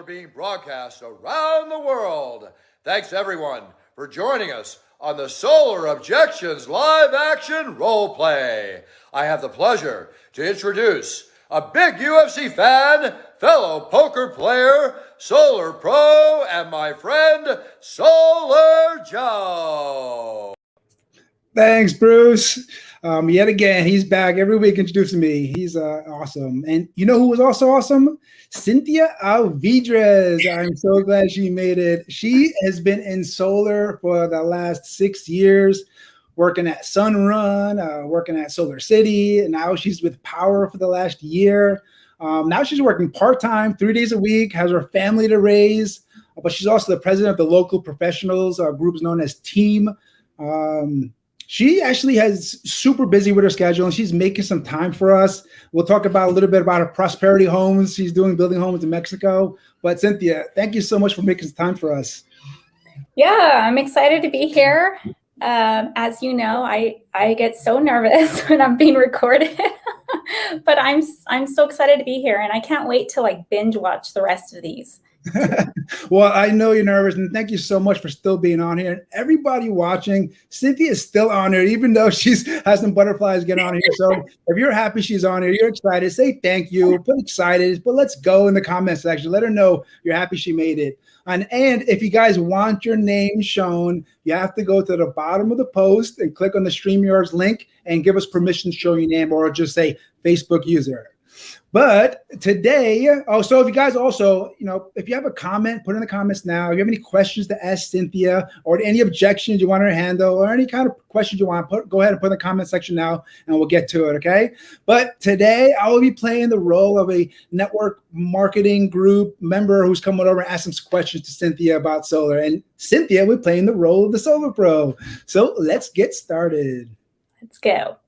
being broadcast around the world. Thanks everyone for joining us on the Solar Objections live action role play. I have the pleasure to introduce a big UFC fan, fellow poker player, Solar Pro, and my friend, Solar Joe. Thanks, Bruce. Yet again, he's back every week introducing me. He's awesome. And you know who was also awesome? Cynthia Alvidrez. I'm so glad she made it. She has been in solar for the last 6 years, working at SunRun, working at SolarCity, and now she's with Powur for the last year. Now she's working part-time, 3 days a week, has her family to raise, but she's also the president of the local professionals group known as Team. She actually has super busy with her schedule, and she's making some time for us. We'll talk about a little bit about her prosperity homes. She's building homes in Mexico. But Cynthia, thank you so much for making some time for us. Yeah, I'm excited to be here. As you know, I get so nervous when I'm being recorded, but I'm so excited to be here, and I can't wait to like binge watch the rest of these. Well, I know you're nervous, and thank you so much for still being on here. And everybody watching, Cynthia is still on here, even though she's has some butterflies get on here. So if you're happy she's on here, you're excited, say thank you, put excited, but let's go in the comment section. Let her know you're happy she made it. And if you guys want your name shown, you have to go to the bottom of the post and click on the StreamYard's link and give us permission to show your name, or just say Facebook user. But today, so if you guys also, if you have a comment, put in the comments now. If you have any questions to ask Cynthia, or any objections you want her to handle, or any kind of questions you want, go ahead and put in the comment section now, and we'll get to it, okay? But today, I will be playing the role of a network marketing group member who's coming over and asking some questions to Cynthia about solar. And Cynthia will be playing the role of the Solar Pro. So let's get started. Let's go.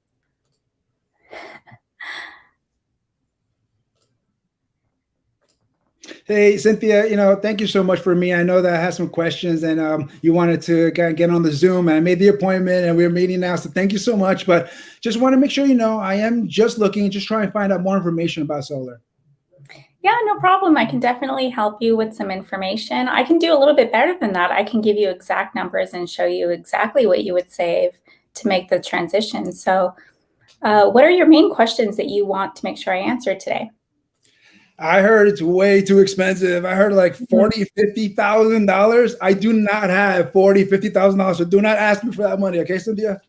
Hey, Cynthia, thank you so much for me. I know that I had some questions, and you wanted to get on the Zoom, and I made the appointment, and we're meeting now. So thank you so much. But just want to make sure I am just trying to find out more information about solar. Yeah, no problem. I can definitely help you with some information. I can do a little bit better than that. I can give you exact numbers and show you exactly what you would save to make the transition. So what are your main questions that you want to make sure I answer today? I heard it's way too expensive. I heard like $40,000, $50,000. I do not have $40,000, $50,000, so do not ask me for that money, okay, Cynthia?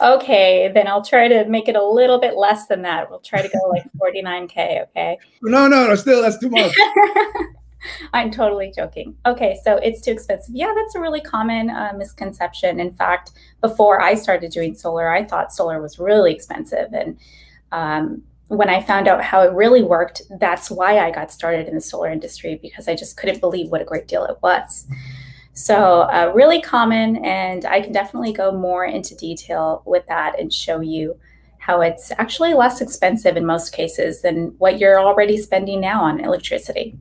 Okay, then I'll try to make it a little bit less than that. We'll try to go like 49K, okay? No, still, that's too much. I'm totally joking. Okay, so it's too expensive. Yeah, that's a really common misconception. In fact, before I started doing solar, I thought solar was really expensive, and when I found out how it really worked, that's why I got started in the solar industry, because I just couldn't believe what a great deal it was. So really common, and I can definitely go more into detail with that and show you how it's actually less expensive in most cases than what you're already spending now on electricity.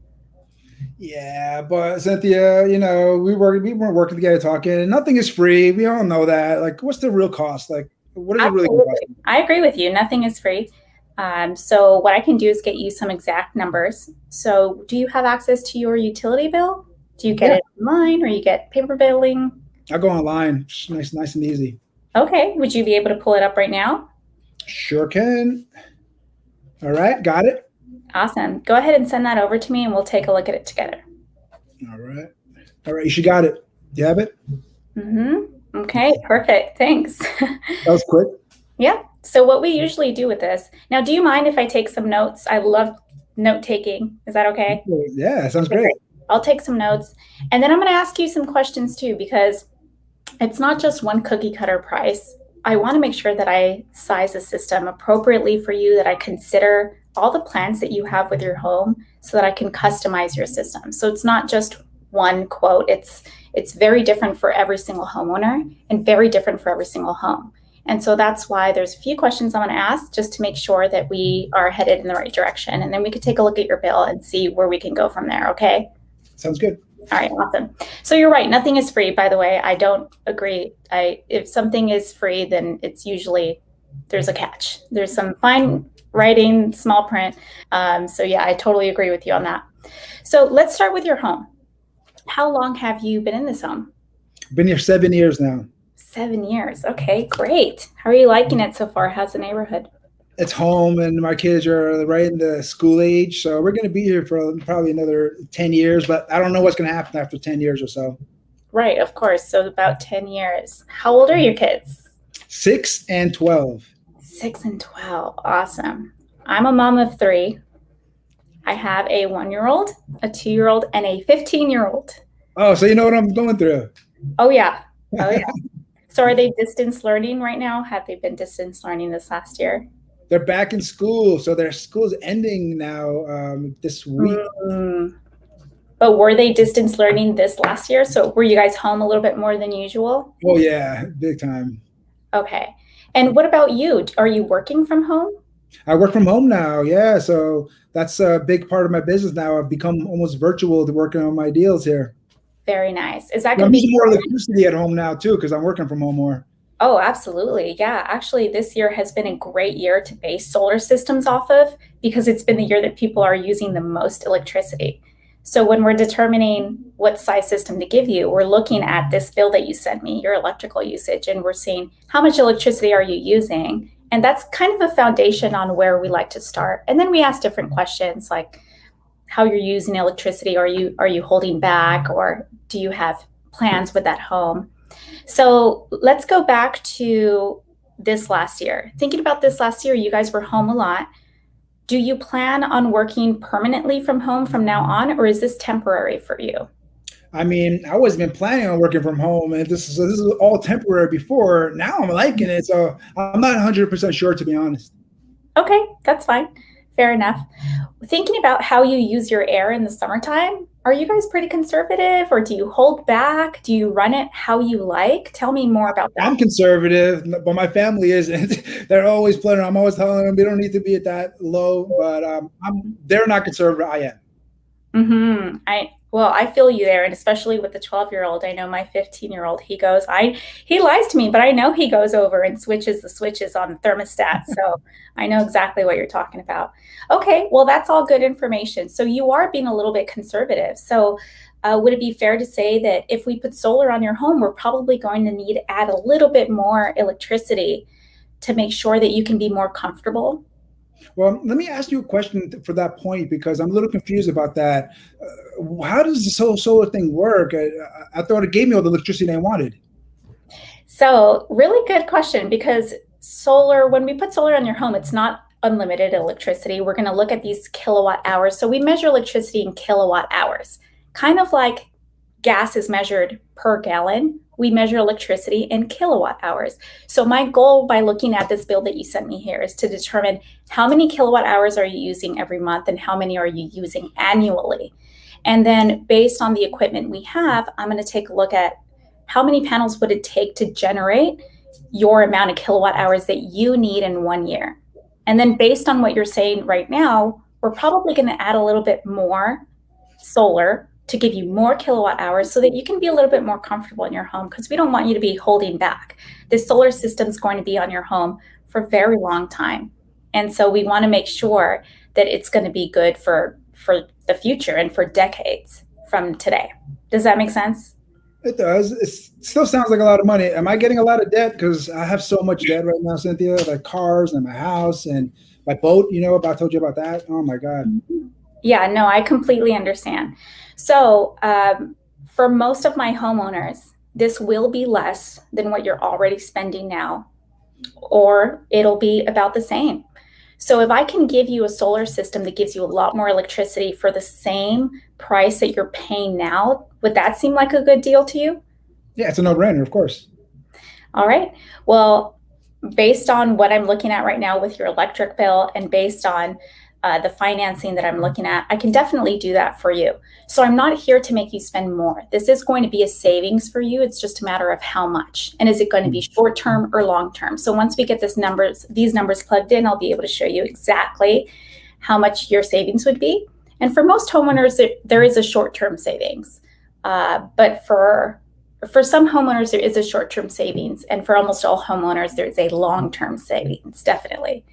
Yeah, but Cynthia, we weren't working together talking, and nothing is free. We all know that. Like, what's the real cost? Like, what is it really cost? I agree with you. Nothing is free. So what I can do is get you some exact numbers. So do you have access to your utility bill? Do you get it online, or you get paper billing? I go online. It's nice and easy. Okay. Would you be able to pull it up right now? Sure can. All right. Got it. Awesome. Go ahead and send that over to me, and we'll take a look at it together. All right. You got it. Do you have it? Mm-hmm. Okay. Perfect. Thanks. That was quick. Yeah. So what we usually do with this, now, do you mind if I take some notes? I love note taking. Is that okay? Yeah, sounds great. I'll take some notes, and then I'm going to ask you some questions too, because it's not just one cookie cutter price. I want to make sure that I size the system appropriately for you, that I consider all the plans that you have with your home so that I can customize your system. So it's not just one quote. It's very different for every single homeowner and very different for every single home. And so that's why there's a few questions I want to ask, just to make sure that we are headed in the right direction. And then we could take a look at your bill and see where we can go from there, okay? Sounds good. All right, awesome. So you're right, nothing is free, by the way. I don't agree. If something is free, then it's usually, there's a catch. There's some fine writing, small print. So yeah, I totally agree with you on that. So let's start with your home. How long have you been in this home? Been here 7 years now. 7 years. Okay, great. How are you liking it so far? How's the neighborhood? It's home, and my kids are right in the school age, so we're going to be here for probably another 10 years, but I don't know what's going to happen after 10 years or so. Right, of course. So about 10 years. How old are your kids? 6 and 12. 6 and 12. Awesome. I'm a mom of 3. I have a 1-year-old, a 2-year-old, and a 15-year-old. Oh, so you know what I'm going through. Oh, yeah. Oh, yeah. So are they distance learning right now? Have they been distance learning this last year? They're back in school, so their school is ending now this week. But were they distance learning this last year? So were you guys home a little bit more than usual? Oh, yeah, big time. Okay. And what about you? Are you working from home? I work from home now, yeah, so that's a big part of my business now. I've become almost virtual to working on my deals here. Very nice. Is that going to I'm be using more electricity at home now, too, because I'm working from home more. Oh, absolutely. Yeah. Actually, this year has been a great year to base solar systems off of because it's been the year that people are using the most electricity. So when we're determining what size system to give you, we're looking at this bill that you sent me, your electrical usage, and we're seeing how much electricity are you using? And that's kind of a foundation on where we like to start. And then we ask different questions like how you're using electricity. Are you holding back, or do you have plans with that home? So let's go back to this last year. Thinking about this last year, you guys were home a lot. Do you plan on working permanently from home from now on, or is this temporary for you? I mean, I always been planning on working from home, and this is all temporary before. Now I'm liking it, so I'm not 100% sure, to be honest. Okay, that's fine. Fair enough. Thinking about how you use your air in the summertime, are you guys pretty conservative, or do you hold back? Do you run it how you like? Tell me more about that. I'm conservative, but my family isn't. They're always planning. I'm always telling them they don't need to be at that low, but they're not conservative. I am. Well, I feel you there, and especially with the 12-year-old. I know my 15-year-old, he lies to me, but I know he goes over and switches the switches on the thermostat. So I know exactly what you're talking about. Okay, well, that's all good information. So you are being a little bit conservative. So would it be fair to say that if we put solar on your home, we're probably going to need to add a little bit more electricity to make sure that you can be more comfortable? Well, let me ask you a question for that point, because I'm a little confused about that. How does the solar thing work? I thought it gave me all the electricity I wanted. So really good question, because solar, when we put solar on your home, it's not unlimited electricity. We're going to look at these kilowatt hours. So we measure electricity in kilowatt hours, kind of like gas is measured per gallon. We measure electricity in kilowatt hours. So my goal by looking at this bill that you sent me here is to determine how many kilowatt hours are you using every month and how many are you using annually. And then based on the equipment we have, I'm going to take a look at how many panels would it take to generate your amount of kilowatt hours that you need in 1 year. And then based on what you're saying right now, we're probably going to add a little bit more solar to give you more kilowatt hours so that you can be a little bit more comfortable in your home, because we don't want you to be holding back. This solar system is going to be on your home for a very long time. And so we want to make sure that it's going to be good for the future and for decades from today. Does that make sense? It does. It still sounds like a lot of money. Am I getting a lot of debt? Because I have so much debt right now, Cynthia, like cars and my house and my boat. I told you about that. Oh, my God. Yeah, no, I completely understand. So for most of my homeowners, this will be less than what you're already spending now, or it'll be about the same. So if I can give you a solar system that gives you a lot more electricity for the same price that you're paying now, would that seem like a good deal to you? Yeah, it's a no-brainer, of course. All right. Well, based on what I'm looking at right now with your electric bill and based on the financing that I'm looking at, I can definitely do that for you. So I'm not here to make you spend more. This is going to be a savings for you. It's just a matter of how much. And is it going to be short-term or long-term? So once we get these numbers plugged in, I'll be able to show you exactly how much your savings would be. And for most homeowners, there is a short-term savings. But for some homeowners, there is a short-term savings. And for almost all homeowners, there's a long-term savings, definitely.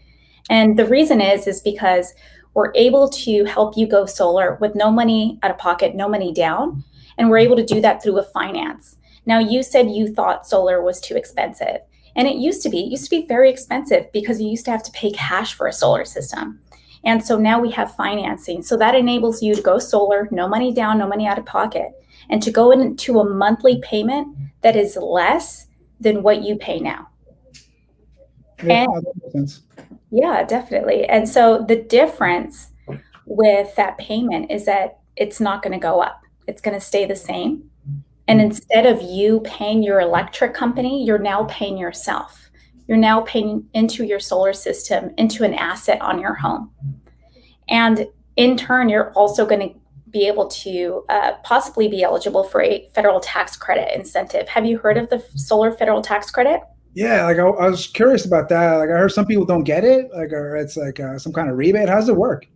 And the reason is because we're able to help you go solar with no money out of pocket, no money down. And we're able to do that through a finance. Now, you said you thought solar was too expensive. And it used to be very expensive because you used to have to pay cash for a solar system. And so now we have financing. So that enables you to go solar, no money down, no money out of pocket, and to go into a monthly payment that is less than what you pay now. Yeah, And that makes sense. yeah, definitely. And so the difference with that payment is that it's not going to go up. It's going to stay the same. And instead of you paying your electric company, you're now paying yourself. You're now paying into your solar system, into an asset on your home. And in turn, you're also going to be able to possibly be eligible for a federal tax credit incentive. Have you heard of the solar federal tax credit? Yeah, like I was curious about that. Like I heard some people don't get it, like, or it's like some kind of rebate. How does it work?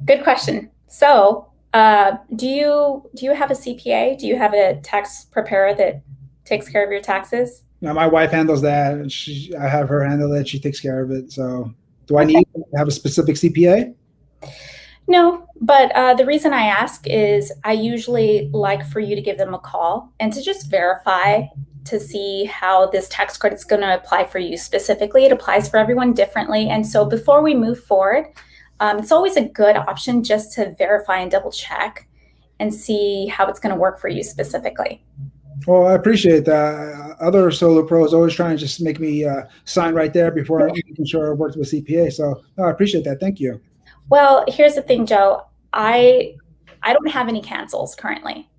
Good question. So, do you have a CPA? Do you have a tax preparer that takes care of your taxes? Now, my wife handles that, and I have her handle it. She takes care of it. So, do I need to have a specific CPA? No, but the reason I ask is I usually like for you to give them a call and to just verify to see how this tax credit is going to apply for you specifically. It applies for everyone differently. And so before we move forward, it's always a good option just to verify and double check and see how it's going to work for you specifically. Well, I appreciate that. Other solar pros always trying to just make me sign right there before making sure I worked with CPA. So I appreciate that. Thank you. Well, here's the thing, Joe. I don't have any cancels currently.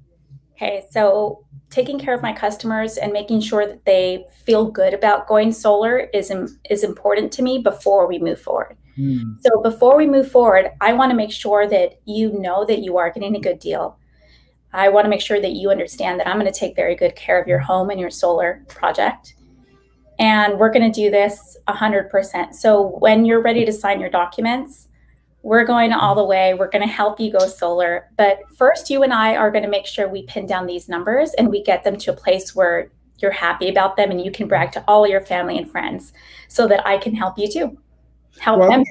Okay, so taking care of my customers and making sure that they feel good about going solar is important to me before we move forward. So before we move forward, I want to make sure that you know that you are getting a good deal. I want to make sure that you understand that I'm going to take very good care of your home and your solar project. And we're going to do this 100%. So when you're ready to sign your documents, we're going all the way. We're going to help you go solar. But first, you and I are going to make sure we pin down these numbers and we get them to a place where you're happy about them and you can brag to all your family and friends so that I can help you too. Help them.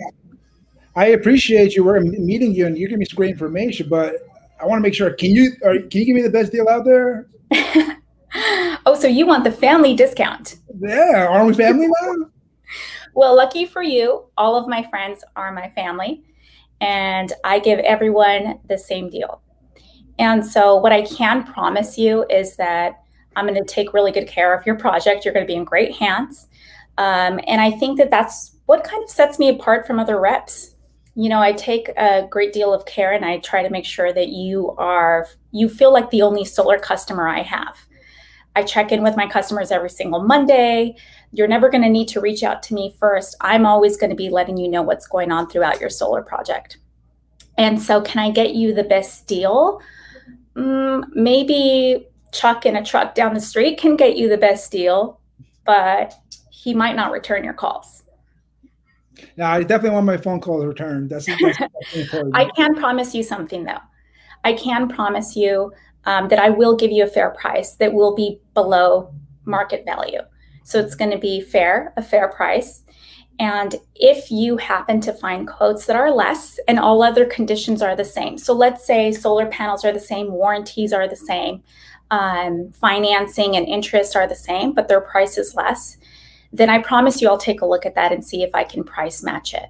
I appreciate you. We're meeting you and you give me some great information, but I want to make sure, can you give me the best deal out there? Oh, so you want the family discount? Yeah, aren't we family now? Well, lucky for you, all of my friends are my family, and I give everyone the same deal. And so what I can promise you is that I'm going to take really good care of your project. You're going to be in great hands. And I think that that's what kind of sets me apart from other reps. You know, I take a great deal of care and I try to make sure that you feel like the only solar customer I have. I check in with my customers every single Monday. You're never going to need to reach out to me first. I'm always going to be letting you know what's going on throughout your solar project. And so can I get you the best deal? Maybe Chuck in a truck down the street can get you the best deal, but he might not return your calls. No, I definitely want my phone calls returned. That's important. I can promise you something, though. I can promise you that I will give you a fair price that will be below market value. So it's going to be a fair price. And if you happen to find quotes that are less and all other conditions are the same. So let's say solar panels are the same, warranties are the same, financing and interest are the same, but their price is less, then I promise you I'll take a look at that and see if I can price match it.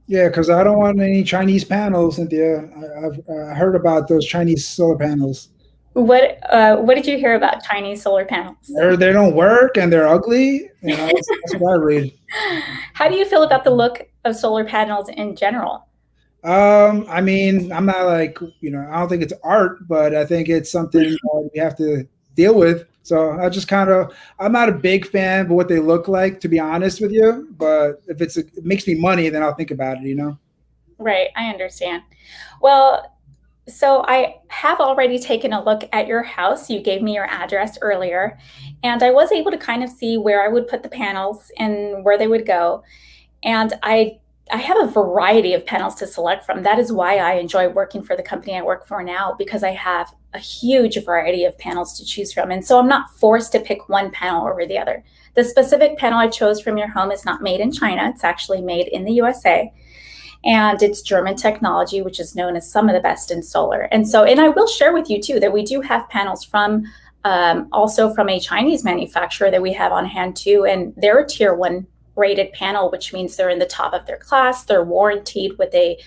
Yeah, because I don't want any Chinese panels, Cynthia. I've heard about those Chinese solar panels. What did you hear about Chinese solar panels? They don't work and they're ugly. You know, that's what I read. How do you feel about the look of solar panels in general? I mean, I'm not like, I don't think it's art, but I think it's something we have to deal with. So I'm not a big fan of what they look like, to be honest with you. But if it makes me money, then I'll think about it, Right, I understand. Well, so I have already taken a look at your house. You gave me your address earlier, and I was able to kind of see where I would put the panels and where they would go. And I have a variety of panels to select from. That is why I enjoy working for the company I work for now, because I have a huge variety of panels to choose from. And so I'm not forced to pick one panel over the other. The specific panel I chose from your home is not made in China. It's actually made in the USA. And it's German technology, which is known as some of the best in solar. And I will share with you too that we do have panels from also from a Chinese manufacturer that we have on hand too, and they're a tier 1 rated panel, which means they're in the top of their class. They're warranted with a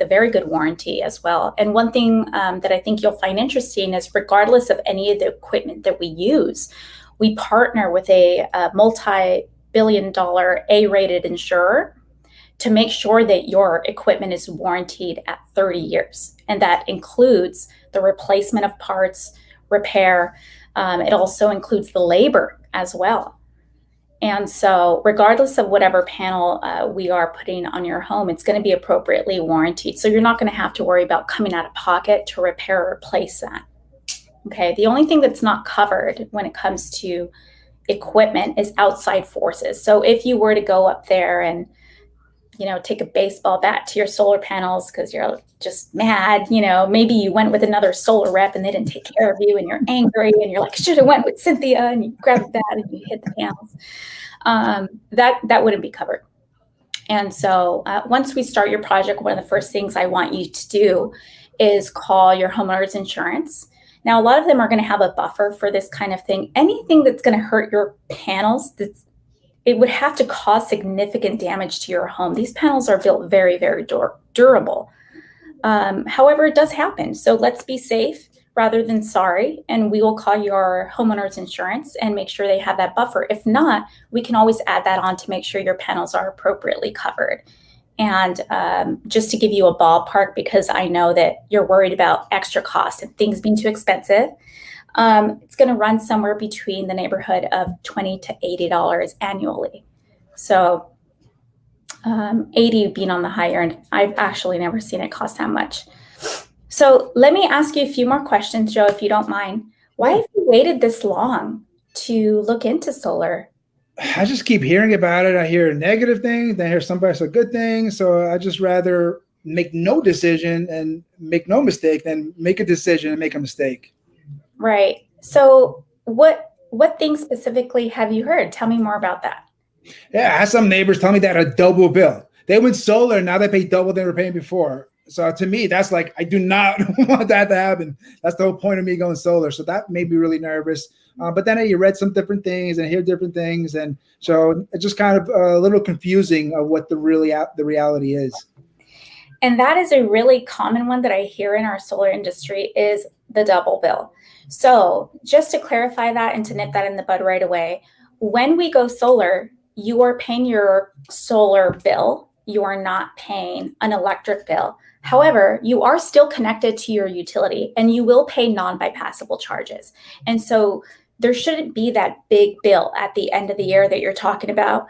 very good warranty as well. And one thing that I think you'll find interesting is, regardless of any of the equipment that we use, we partner with a multi-billion-dollar A-rated insurer to make sure that your equipment is warranted at 30 years. And that includes the replacement of parts, repair. It also includes the labor as well. And so regardless of whatever panel we are putting on your home, it's going to be appropriately warranted. So you're not going to have to worry about coming out of pocket to repair or replace that. Okay, the only thing that's not covered when it comes to equipment is outside forces. So if you were to go up there and take a baseball bat to your solar panels because you're just mad, maybe you went with another solar rep and they didn't take care of you and you're angry and you're like, I should have went with Cynthia, and you grabbed that and you hit the panels. That wouldn't be covered. And so once we start your project, one of the first things I want you to do is call your homeowner's insurance. Now, a lot of them are going to have a buffer for this kind of thing. Anything that's going to hurt your panels, it would have to cause significant damage to your home. These panels are built very, very durable. However, it does happen. So let's be safe rather than sorry. And we will call your homeowner's insurance and make sure they have that buffer. If not, we can always add that on to make sure your panels are appropriately covered. And just to give you a ballpark, because I know that you're worried about extra cost and things being too expensive, it's going to run somewhere between the neighborhood of $20 to $80 annually. So 80 being on the higher end. I've actually never seen it cost that much. So let me ask you a few more questions, Joe, if you don't mind. Why have you waited this long to look into solar? I just keep hearing about it. I hear negative things, then I hear somebody say good things. So I just rather make no decision and make no mistake than make a decision and make a mistake. Right. So what things specifically have you heard? Tell me more about that. Yeah, I had some neighbors tell me that a double bill. They went solar, now they pay double they were paying before. So to me, that's like, I do not want that to happen. That's the whole point of me going solar. So that made me really nervous. But then you read some different things and hear different things. And so it's just kind of a little confusing of what the reality is. And that is a really common one that I hear in our solar industry is the double bill. So just to clarify that and to nip that in the bud right away, when we go solar, you are paying your solar bill. You are not paying an electric bill. However, you are still connected to your utility and you will pay non-bypassable charges. And so there shouldn't be that big bill at the end of the year that you're talking about.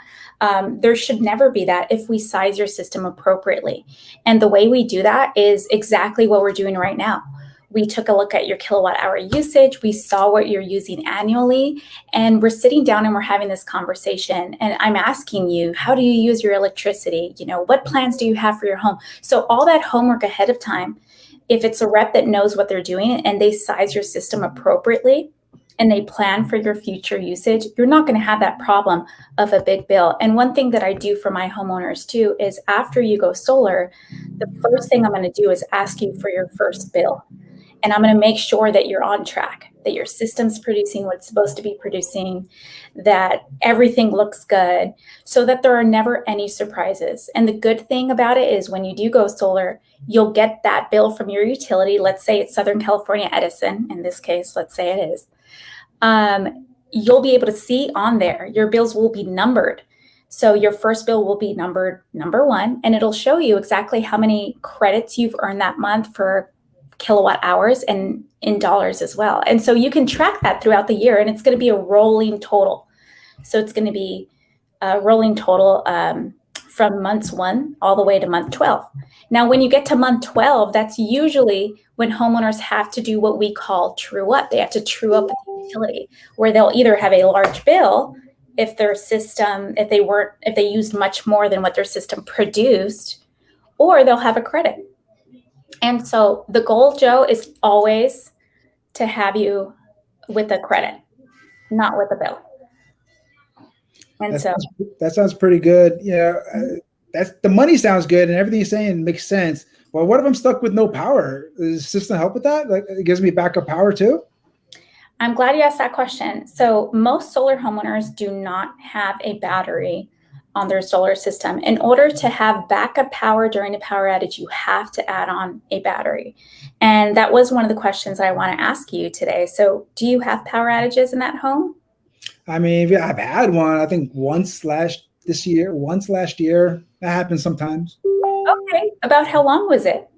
There should never be that if we size your system appropriately. And the way we do that is exactly what we're doing right now. We took a look at your kilowatt hour usage. We saw what you're using annually, and we're sitting down and we're having this conversation. And I'm asking you, how do you use your electricity? What plans do you have for your home? So all that homework ahead of time, if it's a rep that knows what they're doing and they size your system appropriately and they plan for your future usage, you're not going to have that problem of a big bill. And one thing that I do for my homeowners too is after you go solar, the first thing I'm going to do is ask you for your first bill. And I'm going to make sure that you're on track, that your system's producing what it's supposed to be producing, that everything looks good, so that there are never any surprises. And the good thing about it is when you do go solar, you'll get that bill from your utility. Let's say it's Southern California Edison. In this case, let's say it is. You'll be able to see on there, your bills will be numbered. So your first bill will be numbered number 1, and it'll show you exactly how many credits you've earned that month for kilowatt hours and in dollars as well. And so you can track that throughout the year, and it's going to be a rolling total. So it's going to be a rolling total from months 1 all the way to month 12. Now, when you get to month 12, that's usually when homeowners have to do what we call true up. They have to true up with the utility, where they'll either have a large bill if their system, if they used much more than what their system produced, or they'll have a credit. And so the goal, Joe, is always to have you with a credit, not with a bill. And that sounds pretty good. Yeah, that's the money sounds good and everything you're saying makes sense. Well, what if I'm stuck with no power? Does the system help with that? Like, it gives me backup power too? I'm glad you asked that question. So most solar homeowners do not have a battery on their solar system. In order to have backup power during a power outage, you have to add on a battery. And that was one of the questions I want to ask you today. So do you have power outages in that home? I mean, yeah, I've had one, I think once last year. That happens sometimes. Okay. About how long was it?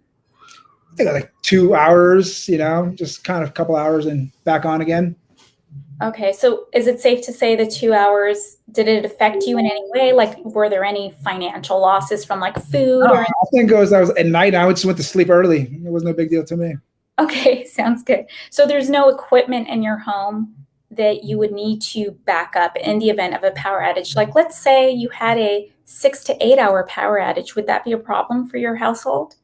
I think like 2 hours, just kind of a couple hours and back on again. Okay. So is it safe to say the 2 hours, did it affect you in any way? Like, were there any financial losses from like food or? I think I was at night. I just went to sleep early. It was no big deal to me. Okay. Sounds good. So there's no equipment in your home that you would need to back up in the event of a power outage. Like, let's say you had a 6 to 8 hour power outage. Would that be a problem for your household?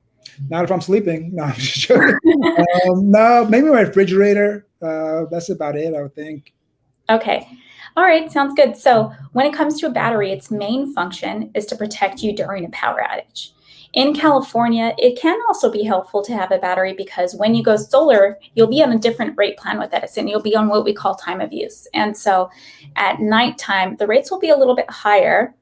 Not if I'm sleeping. No, I'm just joking. No, maybe my refrigerator. That's about it, I would think. Okay. All right. Sounds good. So when it comes to a battery, its main function is to protect you during a power outage. In California, it can also be helpful to have a battery because when you go solar, you'll be on a different rate plan with Edison. You'll be on what we call time of use. And so at nighttime, the rates will be a little bit higher,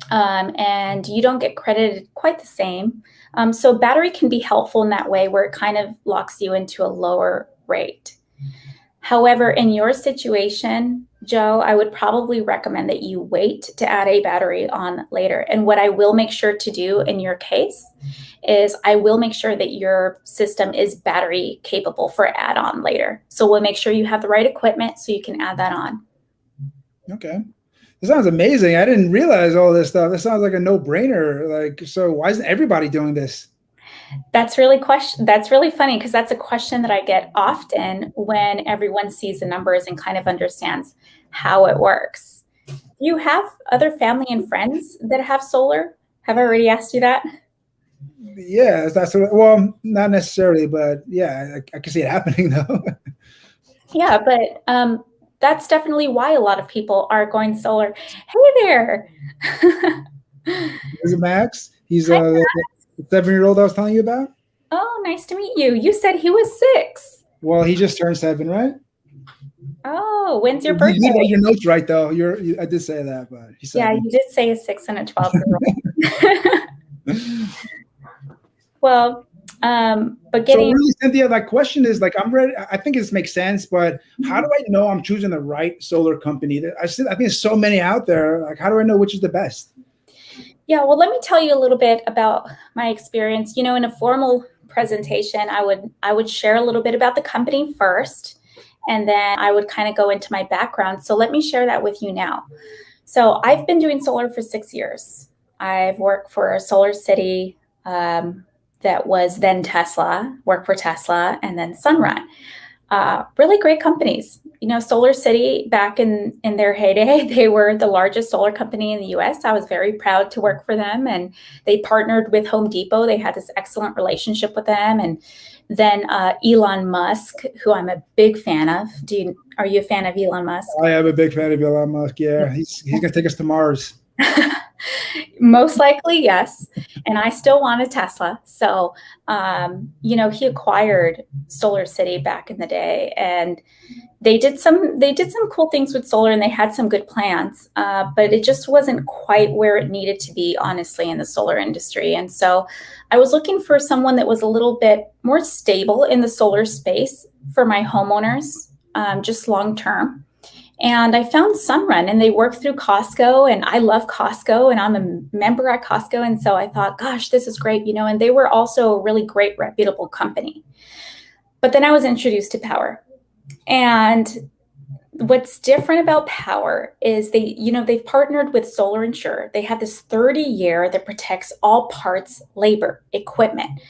and you don't get credited quite the same. So battery can be helpful in that way where it kind of locks you into a lower rate. However, in your situation, Joe, I would probably recommend that you wait to add a battery on later. And what I will make sure to do in your case is I will make sure that your system is battery capable for add-on later. So we'll make sure you have the right equipment so you can add that on. Okay. This sounds amazing. I didn't realize all this stuff. This sounds like a no-brainer. Like, so why isn't everybody doing this? That's really funny because that's a question that I get often when everyone sees the numbers and kind of understands how it works. Do you have other family and friends that have solar? Have I already asked you that? Yeah, well, not necessarily, but yeah, I can see it happening though. Yeah, but that's definitely why a lot of people are going solar. Hey there. Is it Max? He's Hi, the 7-year-old I was telling you about. Oh, nice to meet you. You said he was 6. Well, he just turned 7, right? Oh, when's your You birthday? did write your notes right, though. I did say that, but he said. Yeah, you did say a 6 and a 12-year-old. Well, but getting. So really, Cynthia, that question is like, I'm ready. I think this makes sense, but how do I know I'm choosing the right solar company? I think there's so many out there. Like, how do I know which is the best? Yeah, well, let me tell you a little bit about my experience. In a formal presentation, I would share a little bit about the company first, and then I would kind of go into my background. So let me share that with you now. So I've been doing solar for 6 years. I've worked for SolarCity, that was then Tesla, worked for Tesla, and then SunRun. Really great companies. SolarCity, back in their heyday, they were the largest solar company in the US. I was very proud to work for them, and they partnered with Home Depot. They had this excellent relationship with them. And then Elon Musk, who I'm a big fan of. Are you a fan of Elon Musk? I am a big fan of Elon Musk. Yeah, he's gonna take us to Mars. Most likely, yes. And I still want a Tesla. So, he acquired SolarCity back in the day, and they did some cool things with solar, and they had some good plans, but it just wasn't quite where it needed to be, honestly, in the solar industry. And so I was looking for someone that was a little bit more stable in the solar space for my homeowners, just long term. And I found SunRun, and they work through Costco, and I love Costco, and I'm a member at Costco. And so I thought, gosh, this is great, and they were also a really great, reputable company. But then I was introduced to Powur. And what's different about Powur is they've partnered with Solar Insure. They have this 30-year that protects all parts, labor, equipment.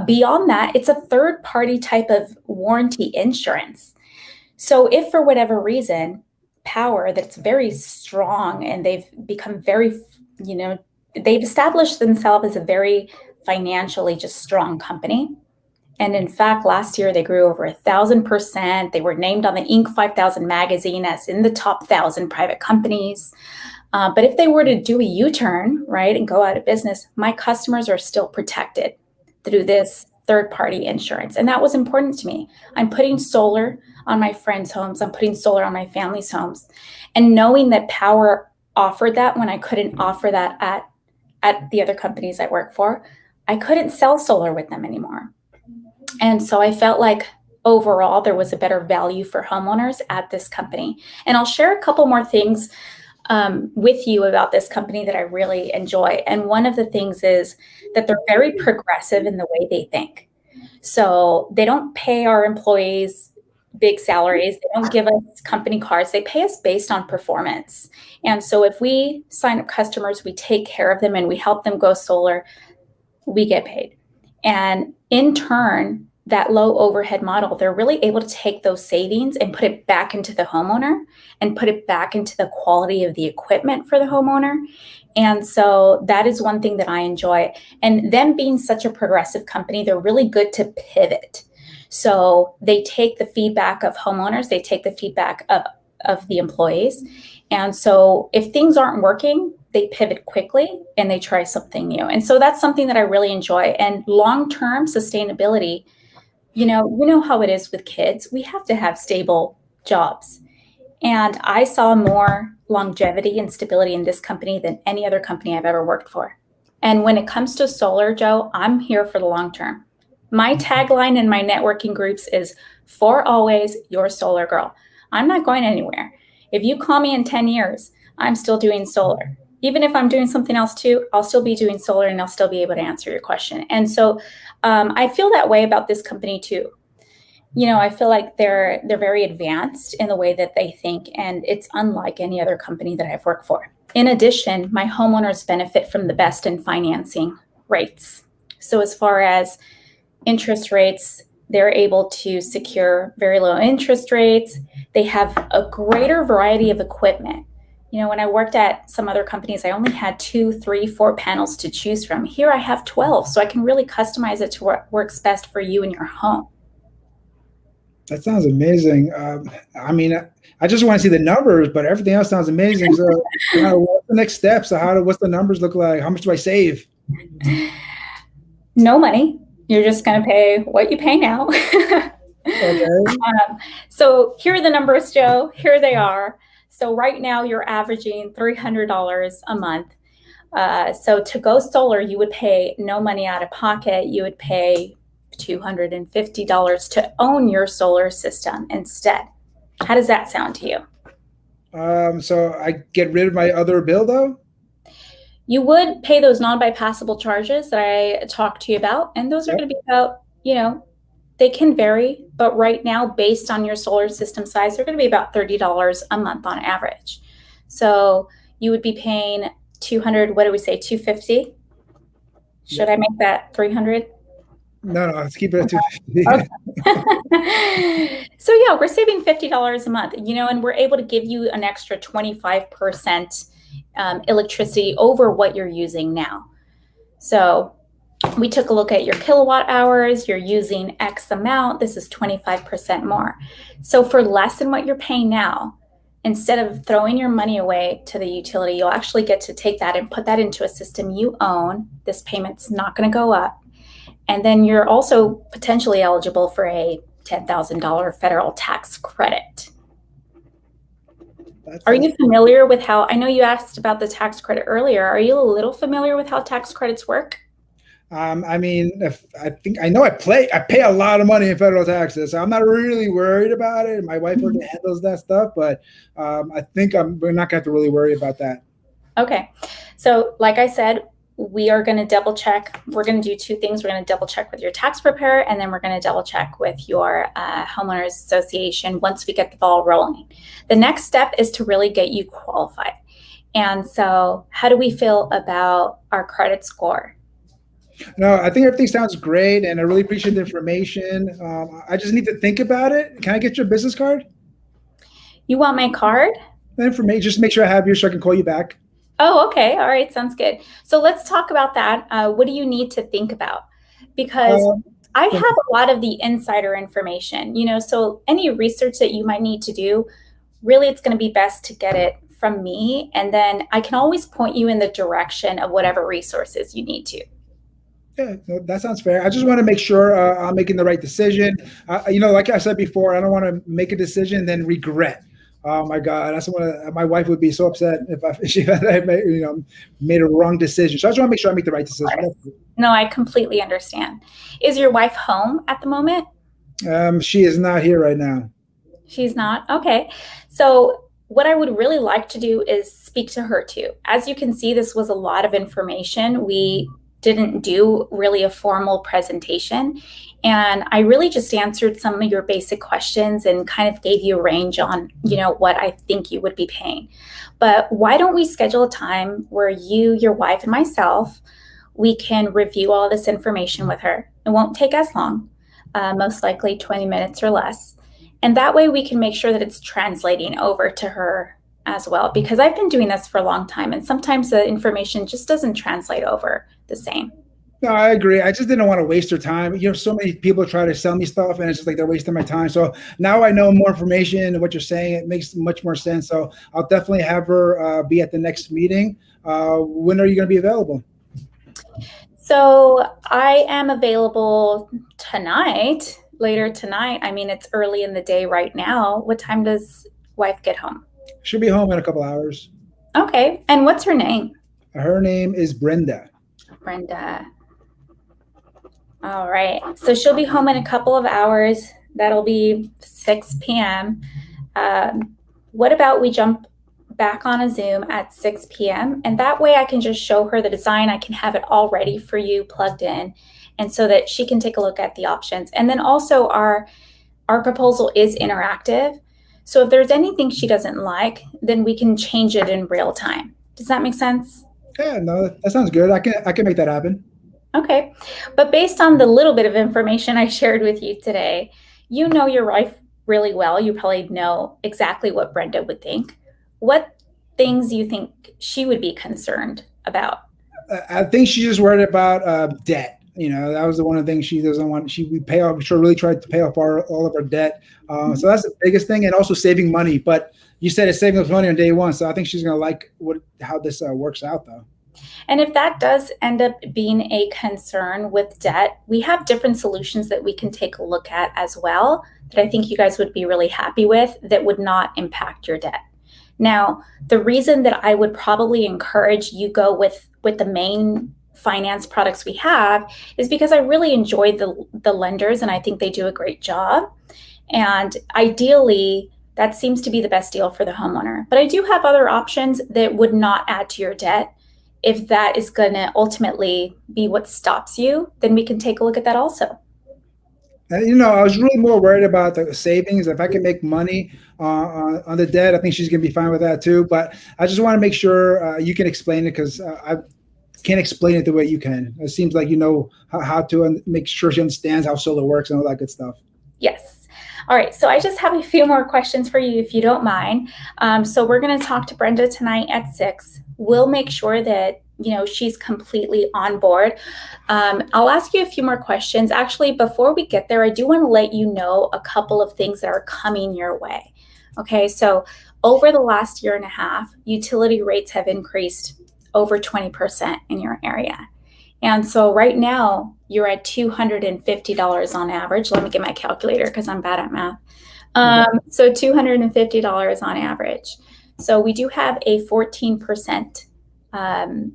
Beyond that, it's a third-party type of warranty insurance. So if for whatever reason, Powur, that's very strong, and they've become very, they've established themselves as a very financially just strong company. And in fact, last year they grew over 1,000%. They were named on the Inc. 5000 magazine as in the top 1,000 private companies. But if they were to do a U-turn, right, and go out of business, my customers are still protected through this third-party insurance. And that was important to me. I'm putting solar on my friends' homes. I'm putting solar on my family's homes. And knowing that Powur offered that when I couldn't offer that at the other companies I work for, I couldn't sell solar with them anymore. And so I felt like overall there was a better value for homeowners at this company. And I'll share a couple more things with you about this company that I really enjoy. And one of the things is that they're very progressive in the way they think. So they don't pay our employees big salaries. They don't give us company cars. They pay us based on performance. And so if we sign up customers, we take care of them and we help them go solar, we get paid. And in turn, that low overhead model, they're really able to take those savings and put it back into the homeowner and put it back into the quality of the equipment for the homeowner. And so that is one thing that I enjoy. And them being such a progressive company, they're really good to pivot. So they take the feedback of homeowners, they take the feedback of the employees. And so if things aren't working, they pivot quickly and they try something new. And so that's something that I really enjoy. And long-term sustainability, you know how it is with kids. We have to have stable jobs. And I saw more longevity and stability in this company than any other company I've ever worked for. And when it comes to solar, Joe, I'm here for the long term. My tagline in my networking groups is "For always, your solar girl." I'm not going anywhere. If you call me in 10 years, I'm still doing solar. Even if I'm doing something else too, I'll still be doing solar and I'll still be able to answer your question. And so I feel that way about this company too. I feel like they're very advanced in the way that they think, and it's unlike any other company that I've worked for. In addition, my homeowners benefit from the best in financing rates. So as far as interest rates, they're able to secure very low interest rates. They have a greater variety of equipment. When I worked at some other companies, I only had 2, 3, 4 panels to choose from. Here I have 12, so I can really customize it to what works best for you and your home. That sounds amazing. I just want to see the numbers, but everything else sounds amazing. So what's the next steps? So what's the numbers look like? How much do I save? No money. You're just going to pay what you pay now. Okay. So here are the numbers, Joe. Here they are. So right now you're averaging $300 a month. So to go solar, you would pay no money out of pocket. You would pay $250 to own your solar system instead. How does that sound to you? So I get rid of my other bill though? You would pay those non-bypassable charges that I talked to you about, and those are going to be about, they can vary, but right now, based on your solar system size, they're going to be about $30 a month on average. So you would be paying $200, what do we say, $250? Should I make that $300? No, let's keep it at $250. Okay. So yeah, we're saving $50 a month, and we're able to give you an extra 25% electricity over what you're using now. So we took a look at your kilowatt hours. You're using X amount. This is 25% more. So for less than what you're paying now, instead of throwing your money away to the utility, you'll actually get to take that and put that into a system you own. This payment's not going to go up. And then you're also potentially eligible for a $10,000 federal tax credit. Are you familiar with how, I know you asked about the tax credit earlier. Are you a little familiar with how tax credits work? I pay a lot of money in federal taxes, so I'm not really worried about it. My wife handles that stuff, but I think we're not going to have to really worry about that. Okay. So like I said, we are going to double check. We're going to do 2 things. We're going to double check with your tax preparer, and then we're going to double check with your homeowners association once we get the ball rolling. The next step is to really get you qualified. And so how do we feel about our credit score? No, I think everything sounds great, and I really appreciate the information. I just need to think about it. Can I get your business card? You want my card? The information, just make sure I have yours so I can call you back. Oh, okay. All right. Sounds good. So let's talk about that. What do you need to think about? Because I have a lot of the insider information, so any research that you might need to do, really it's going to be best to get it from me, and then I can always point you in the direction of whatever resources you need to. Yeah, that sounds fair. I just want to make sure I'm making the right decision. Like I said before, I don't want to make a decision and then regret. Oh my God, that's what my wife would be so upset if she had made a wrong decision. So I just want to make sure I make the right decision. No, I completely understand. Is your wife home at the moment? She is not here right now. She's not? Okay. So what I would really like to do is speak to her too. As you can see, this was a lot of information. We didn't do really a formal presentation. And I really just answered some of your basic questions and kind of gave you a range on, what I think you would be paying. But why don't we schedule a time where you, your wife, and myself, we can review all this information with her. It won't take as long, most likely 20 minutes or less. And that way we can make sure that it's translating over to her as well, because I've been doing this for a long time and sometimes the information just doesn't translate over the same. No, I agree. I just didn't want to waste her time. So many people try to sell me stuff and it's just like they're wasting my time. So now I know more information and what you're saying. It makes much more sense. So I'll definitely have her be at the next meeting. When are you going to be available? So I am available tonight, later tonight. I mean, it's early in the day right now. What time does wife get home? She'll be home in a couple hours. Okay. And what's her name? Her name is Brenda. Brenda. All right. So she'll be home in a couple of hours. That'll be 6 p.m. What about we jump back on a Zoom at 6 p.m. and that way I can just show her the design. I can have it all ready for you, plugged in, and so that she can take a look at the options. And then also our proposal is interactive. So if there's anything she doesn't like, then we can change it in real time. Does that make sense? Yeah, no, that sounds good. I can make that happen. Okay. But based on the little bit of information I shared with you today, you know your wife really well. You probably know exactly what Brenda would think. What things do you think she would be concerned about? I think she's just worried about debt. That was the one of the things she doesn't want. We pay off. She really tried to pay off all of our debt. So that's the biggest thing, and also saving money. But you said it's saving us money on day one, so I think she's going to like how this works out, though. And if that does end up being a concern with debt, we have different solutions that we can take a look at as well that I think you guys would be really happy with that would not impact your debt. Now, the reason that I would probably encourage you go with the main finance products we have is because I really enjoy the lenders and I think they do a great job. And ideally, that seems to be the best deal for the homeowner. But I do have other options that would not add to your debt. If that is going to ultimately be what stops you, then we can take a look at that also. I was really more worried about the savings. If I can make money on the debt, I think she's going to be fine with that too. But I just want to make sure you can explain it because I can't explain it the way you can. It seems like you know how to make sure she understands how solar works and all that good stuff. Yes. All right. So I just have a few more questions for you, if you don't mind. So we're going to talk to Brenda tonight at 6. We'll make sure that she's completely on board. I'll ask you a few more questions. Actually, before we get there, I do want to let you know a couple of things that are coming your way. Okay, so over the last year and a half, utility rates have increased over 20% in your area. And so right now, you're at $250 on average. Let me get my calculator because I'm bad at math. So $250 on average. So we do have a 14%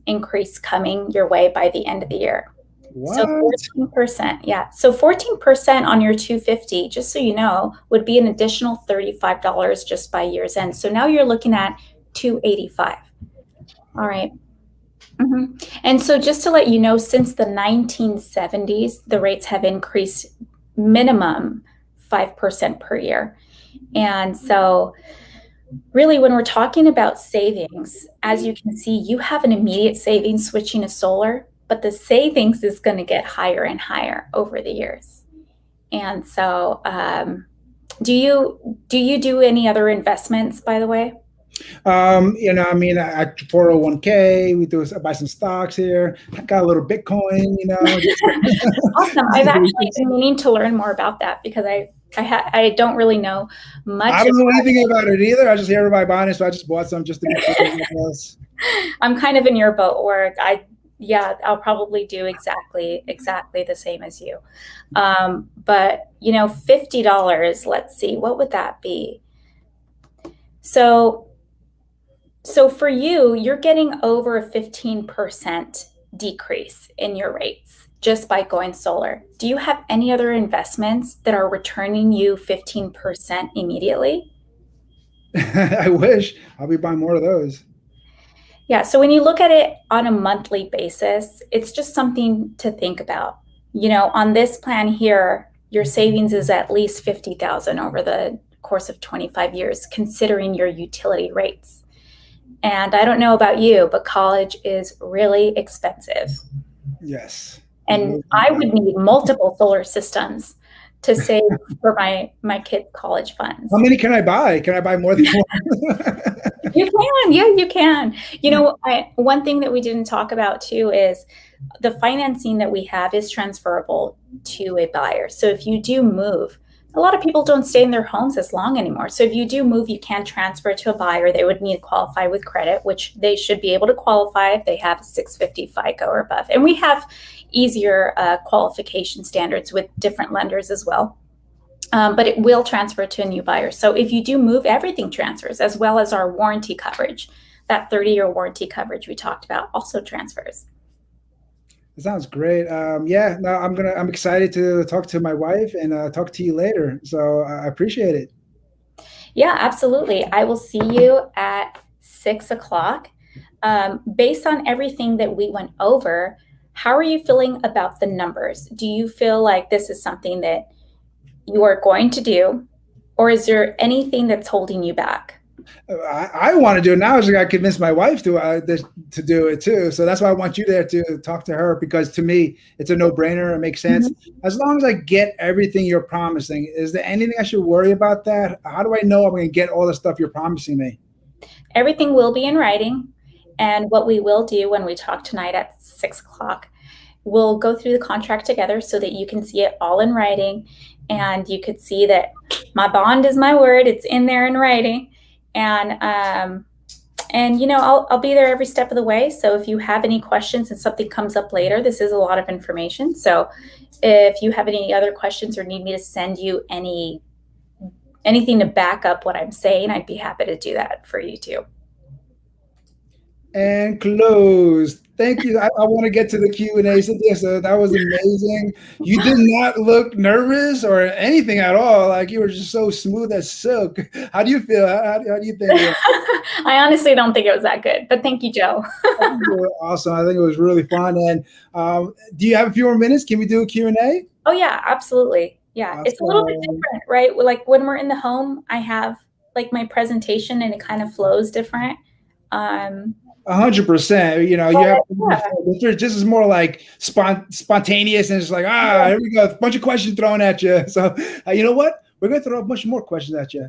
increase coming your way by the end of the year. What? So 14%, yeah. So 14% on your $250, just so you know, would be an additional $35 just by year's end. So now you're looking at $285. All right. Mm-hmm. And so just to let you know, since the 1970s, the rates have increased minimum 5% per year. And so really, when we're talking about savings, as you can see, you have an immediate savings switching to solar, but the savings is going to get higher and higher over the years. And so do you do any other investments, by the way? I 401k, I buy some stocks here. I got a little Bitcoin, Awesome. I've actually been meaning to learn more about that because I I don't really know much. I don't know anything about it either. I just hear everybody buying it, so I just bought some just to be sure. I'm kind of in your boat where I'll probably do exactly the same as you. But $50, let's see, what would that be? So for you, you're getting over a 15% decrease in your rates just by going solar. Do you have any other investments that are returning you 15% immediately? I wish. I'll be buying more of those. Yeah, so when you look at it on a monthly basis, it's just something to think about. On this plan here, your savings is at least $50,000 over the course of 25 years, considering your utility rates. And I don't know about you, but college is really expensive. Yes. And I would need multiple solar systems to save for my kids' college funds. How many can I buy? Can I buy more than one? You can. Yeah, you can. One thing that we didn't talk about too is the financing that we have is transferable to a buyer. So if you do move, a lot of people don't stay in their homes as long anymore. So if you do move, you can transfer it to a buyer. They would need to qualify with credit, which they should be able to qualify if they have a 650 FICO or above. And we have easier qualification standards with different lenders as well. But it will transfer to a new buyer. So if you do move, everything transfers, as well as our warranty coverage. That 30-year warranty coverage we talked about also transfers. That sounds great. Yeah, no, I'm excited to talk to my wife and talk to you later. So I appreciate it. Yeah, absolutely. I will see you at 6 o'clock. Based on everything that we went over, how are you feeling about the numbers? Do you feel like this is something that you are going to do, or is there anything that's holding you back? I want to do it now. I just got to convince my wife to do it too. So that's why I want you there to talk to her, because to me, it's a no-brainer. It makes sense. Mm-hmm. As long as I get everything you're promising, is there anything I should worry about that? How do I know I'm going to get all the stuff you're promising me? Everything will be in writing. And what we will do when we talk tonight at 6 o'clock, we'll go through the contract together so that you can see it all in writing. And you could see that my bond is my word. It's in there in writing. And I'll be there every step of the way. So if you have any questions and something comes up later, this is a lot of information. So if you have any other questions or need me to send you anything to back up what I'm saying, I'd be happy to do that for you too. And close. Thank you. I want to get to the Q&A, Cynthia. So that was amazing. You did not look nervous or anything at all. Like, you were just so smooth as silk. How do you feel? How do you think? I honestly don't think it was that good, but thank you, Joe. Awesome. I think it was really fun. And do you have a few more minutes? Can we do a Q&A? Oh, yeah, absolutely. Yeah, awesome. It's a little bit different, right? Like when we're in the home, I have like my presentation and it kind of flows different. 100%. You have just is more like spontaneous, and it's like, here we go, a bunch of questions thrown at you. So you know what? We're gonna throw a bunch more questions at you.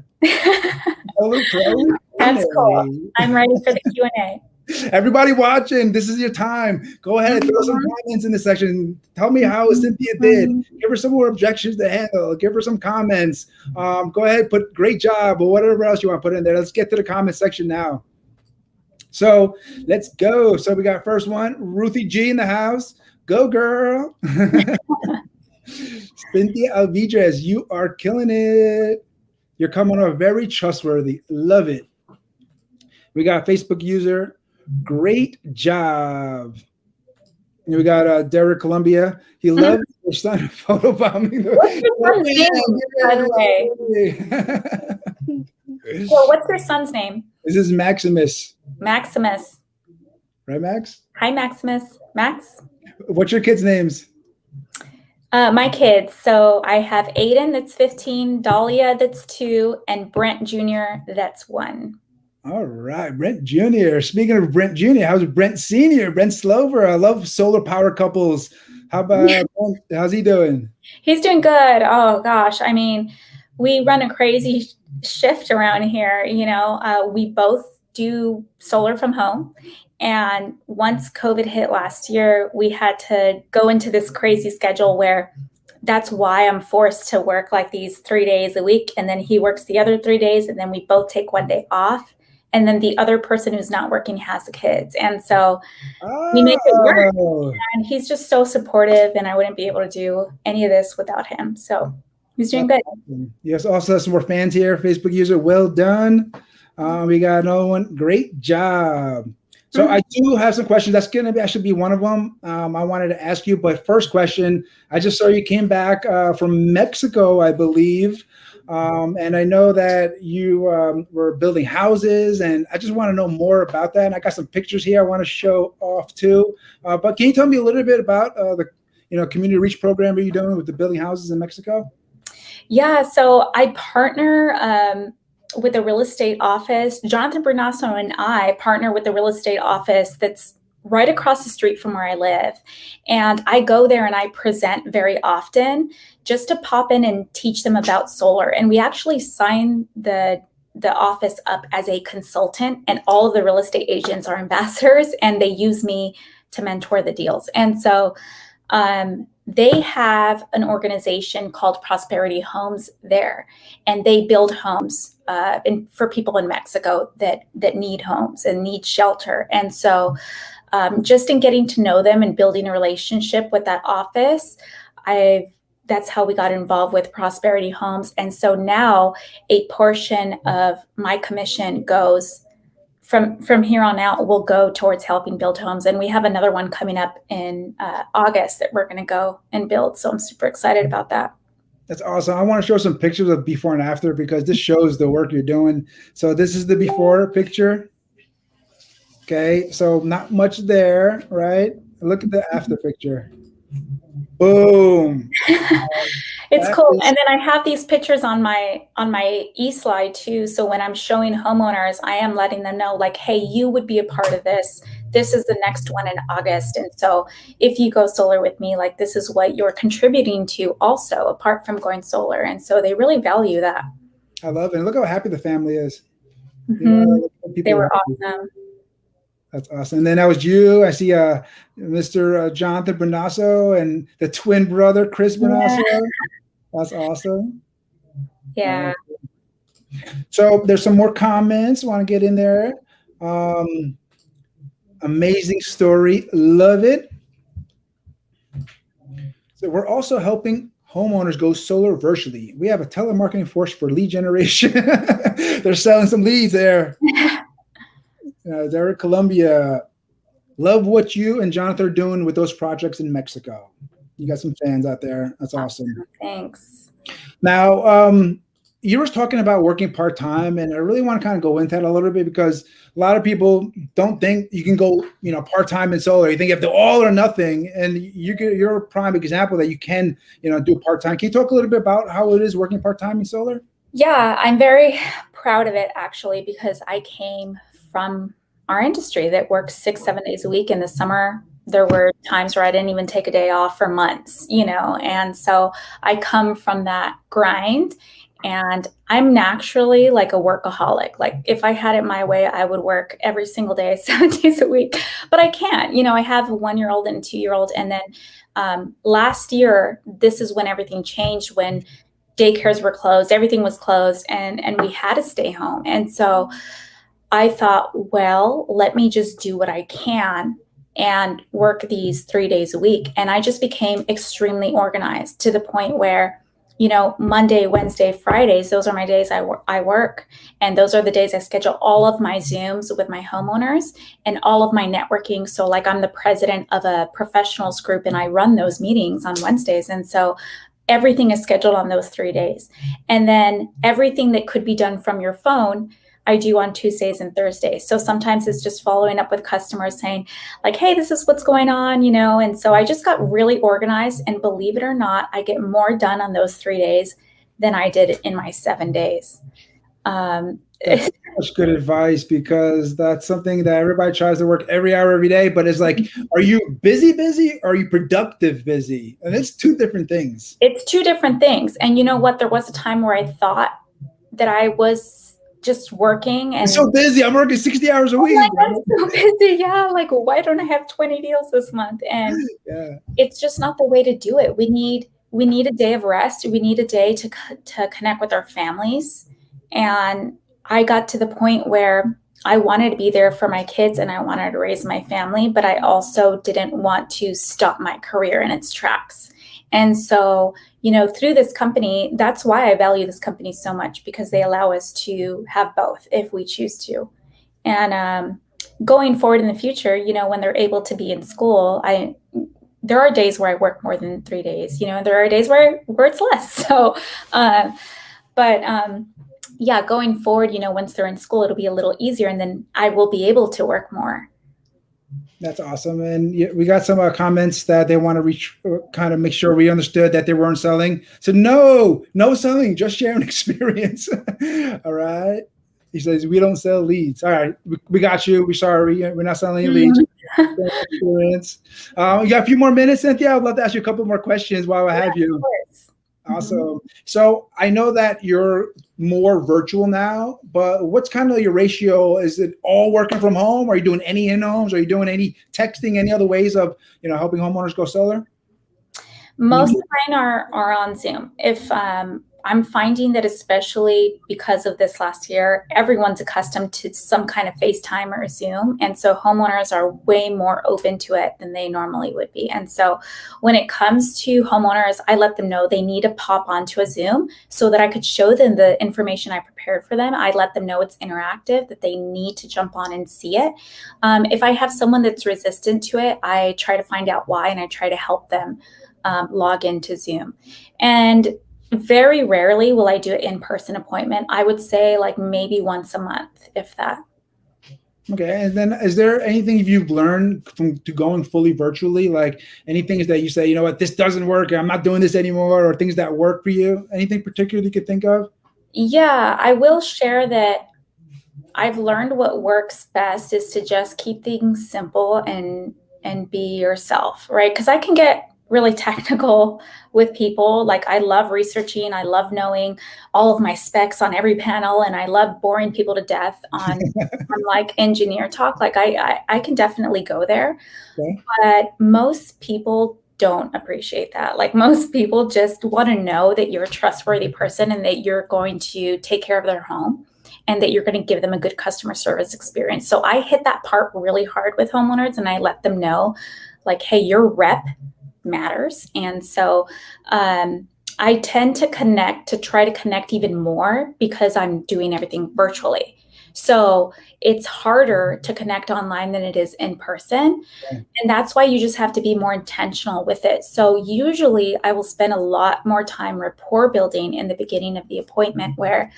That's cool. I'm ready for the Q&A. Everybody watching, this is your time. Go ahead, throw some comments in the section. Tell me how Cynthia did. Give her some more objections to handle. Give her some comments. Go ahead, put great job or whatever else you want to put in there. Let's get to the comment section now. So let's go. So we got first one, Ruthie G in the house. Go, girl. Cynthia Alvidrez, you are killing it. You're coming on very trustworthy. Love it. We got Facebook user. Great job. And we got Derek Columbia. He loves your son photobombing. What's your son's name, by the way? So what's your son's name? This is Maximus. Maximus. Right, Max? Hi, Maximus. Max? What's your kids' names? My kids. So I have Aiden, that's 15, Dahlia, that's 2, and Brent Jr., that's 1. All right, Brent Jr. Speaking of Brent Jr., how's Brent Sr.? Brent Slover. I love solar power couples. How about how's he doing? He's doing good. Oh, gosh. I mean, we run a crazy shift around here. We both do solar from home. And once COVID hit last year, we had to go into this crazy schedule where that's why I'm forced to work like these 3 days a week. And then he works the other 3 days, and then we both take one day off. And then the other person who's not working has the kids. And so we make it work. Oh, And he's just so supportive, and I wouldn't be able to do any of this without him. So he's doing good. yes. Also, some more fans here. Facebook user, well done. We got another one. Great job. So I do have some questions. That's going to be actually be one of them. I wanted to ask you, but first question, I just saw you came back from Mexico, I believe. And I know that you were building houses, and I just want to know more about that. And I got some pictures here I want to show off too. But can you tell me a little bit about the community reach program that you're doing with the building houses in Mexico? Yeah, so I partner with a real estate office. Jonathan Bernasso and I partner with the real estate office that's right across the street from where I live. And I go there and I present very often just to pop in and teach them about solar. And we actually sign the office up as a consultant, and all of the real estate agents are ambassadors, and they use me to mentor the deals. And so they have an organization called Prosperity Homes there, and they build homes for people in Mexico that need homes and need shelter. And so just in getting to know them and building a relationship with that office, that's how we got involved with Prosperity Homes. And so now a portion of my commission goes from here on out will go towards helping build homes. And we have another one coming up in August that we're going to go and build. So I'm super excited about that. That's awesome. I want to show some pictures of before and after, because this shows the work you're doing. So this is the before picture. Okay, so not much there, right? Look at the after picture. Boom. It's cool. And then I have these pictures on my e-slide too. So when I'm showing homeowners, I am letting them know, like, hey, you would be a part of this. This is the next one in August. And so if you go solar with me, like, this is what you're contributing to also, apart from going solar. And so they really value that. I love it. And look how happy the family is. Mm-hmm. They were awesome. That's awesome. And then that was you. I see Mr. Jonathan Bernasso and the twin brother, Chris Bernasso. Yeah. That's awesome. Yeah. So there's some more comments. Want to get in there. Amazing story. Love it. So we're also helping homeowners go solar virtually. We have a telemarketing force for lead generation. They're selling some leads there. Derek Columbia, love what you and Jonathan are doing with those projects in Mexico. You got some fans out there. That's awesome. Thanks. Now, you were talking about working part-time, and I really want to kind of go into that a little bit, because a lot of people don't think you can go, part-time in solar. You think you have to all or nothing, and you're a prime example that you can, do part-time. Can you talk a little bit about how it is working part-time in solar? Yeah, I'm very proud of it, actually, because I came from our industry that works 6-7 days a week. In the summer, there were times where I didn't even take a day off for months, and so I come from that grind, and I'm naturally like a workaholic. Like, if I had it my way, I would work every single day, 7 days a week, but I can't. I have a 1-year-old and a 2-year-old. And then last year, this is when everything changed, when daycares were closed, everything was closed, and we had to stay home. And so I thought, well, let me just do what I can and work these 3 days a week. And I just became extremely organized, to the point where, Monday, Wednesday, Fridays, those are my days I work. And those are the days I schedule all of my Zooms with my homeowners and all of my networking. So like, I'm the president of a professionals group, and I run those meetings on Wednesdays. And so everything is scheduled on those 3 days. And then everything that could be done from your phone, I do on Tuesdays and Thursdays. So sometimes it's just following up with customers saying, like, hey, this is what's going on, and so I just got really organized, and believe it or not, I get more done on those 3 days than I did in my 7 days. That's such good advice, because that's something that everybody tries to work every hour, every day, but it's like, are you busy, or are you productive busy? And it's two different things. It's two different things. And you know what? There was a time where I thought that I was just working, and I'm so busy. I'm working 60 hours a week. I'm so busy. Yeah. Like, why don't I have 20 deals this month? And it's just not the way to do it. We need we need a day of rest. We need a day to connect with our families. And I got to the point where I wanted to be there for my kids and I wanted to raise my family, but I also didn't want to stop my career in its tracks. And so, through this company, that's why I value this company so much, because they allow us to have both if we choose to. And going forward in the future, when they're able to be in school, there are days where I work more than 3 days, there are days where it's less. So, yeah, going forward, once they're in school, it'll be a little easier, and then I will be able to work more. That's awesome. And we got some comments that they want to kind of make sure we understood that they weren't selling. So no selling, just sharing experience. All right. He says, we don't sell leads. All right. We got you. We're sorry. We're not selling any leads. Experience. You got a few more minutes, Cynthia? I'd love to ask you a couple more questions while I have you. Awesome. So I know that you're more virtual now, but what's kind of your ratio? Is it all working from home? Are you doing any in-homes? Are you doing any texting, any other ways of, helping homeowners go solar? Most of mine are on Zoom. If I'm finding that, especially because of this last year, everyone's accustomed to some kind of FaceTime or Zoom. And so homeowners are way more open to it than they normally would be. And so when it comes to homeowners, I let them know they need to pop onto a Zoom so that I could show them the information I prepared for them. I let them know it's interactive, that they need to jump on and see it. If I have someone that's resistant to it, I try to find out why, and I try to help them log into Zoom. And very rarely will I do an in-person appointment. I would say like maybe once a month, if that. Okay. And then is there anything you've learned from going fully virtually? Like any things that you say, you know what, this doesn't work, I'm not doing this anymore, or things that work for you? Anything particular you could think of? Yeah, I will share that I've learned what works best is to just keep things simple and be yourself, right? Because I can get really technical with people. Like I love researching, I love knowing all of my specs on every panel, and I love boring people to death on like engineer talk. Like I can definitely go there. Okay. But most people don't appreciate that. Like most people just want to know that you're a trustworthy person and that you're going to take care of their home and that you're going to give them a good customer service experience. So I hit that part really hard with homeowners, and I let them know like, hey, your rep matters. And so I tend to try to connect even more because I'm doing everything virtually. So it's harder to connect online than it is in person. Okay. And that's why you just have to be more intentional with it. So usually I will spend a lot more time rapport building in the beginning of the appointment, where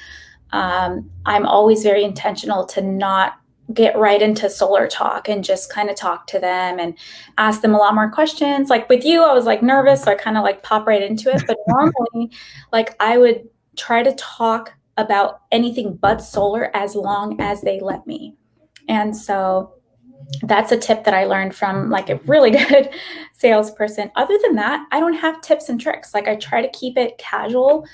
I'm always very intentional to not get right into solar talk and just kind of talk to them and ask them a lot more questions. Like with you, I was like nervous, so I kind of like pop right into it. But normally, like I would try to talk about anything but solar as long as they let me. And so that's a tip that I learned from like a really good salesperson. Other than that, I don't have tips and tricks. Like I try to keep it casual,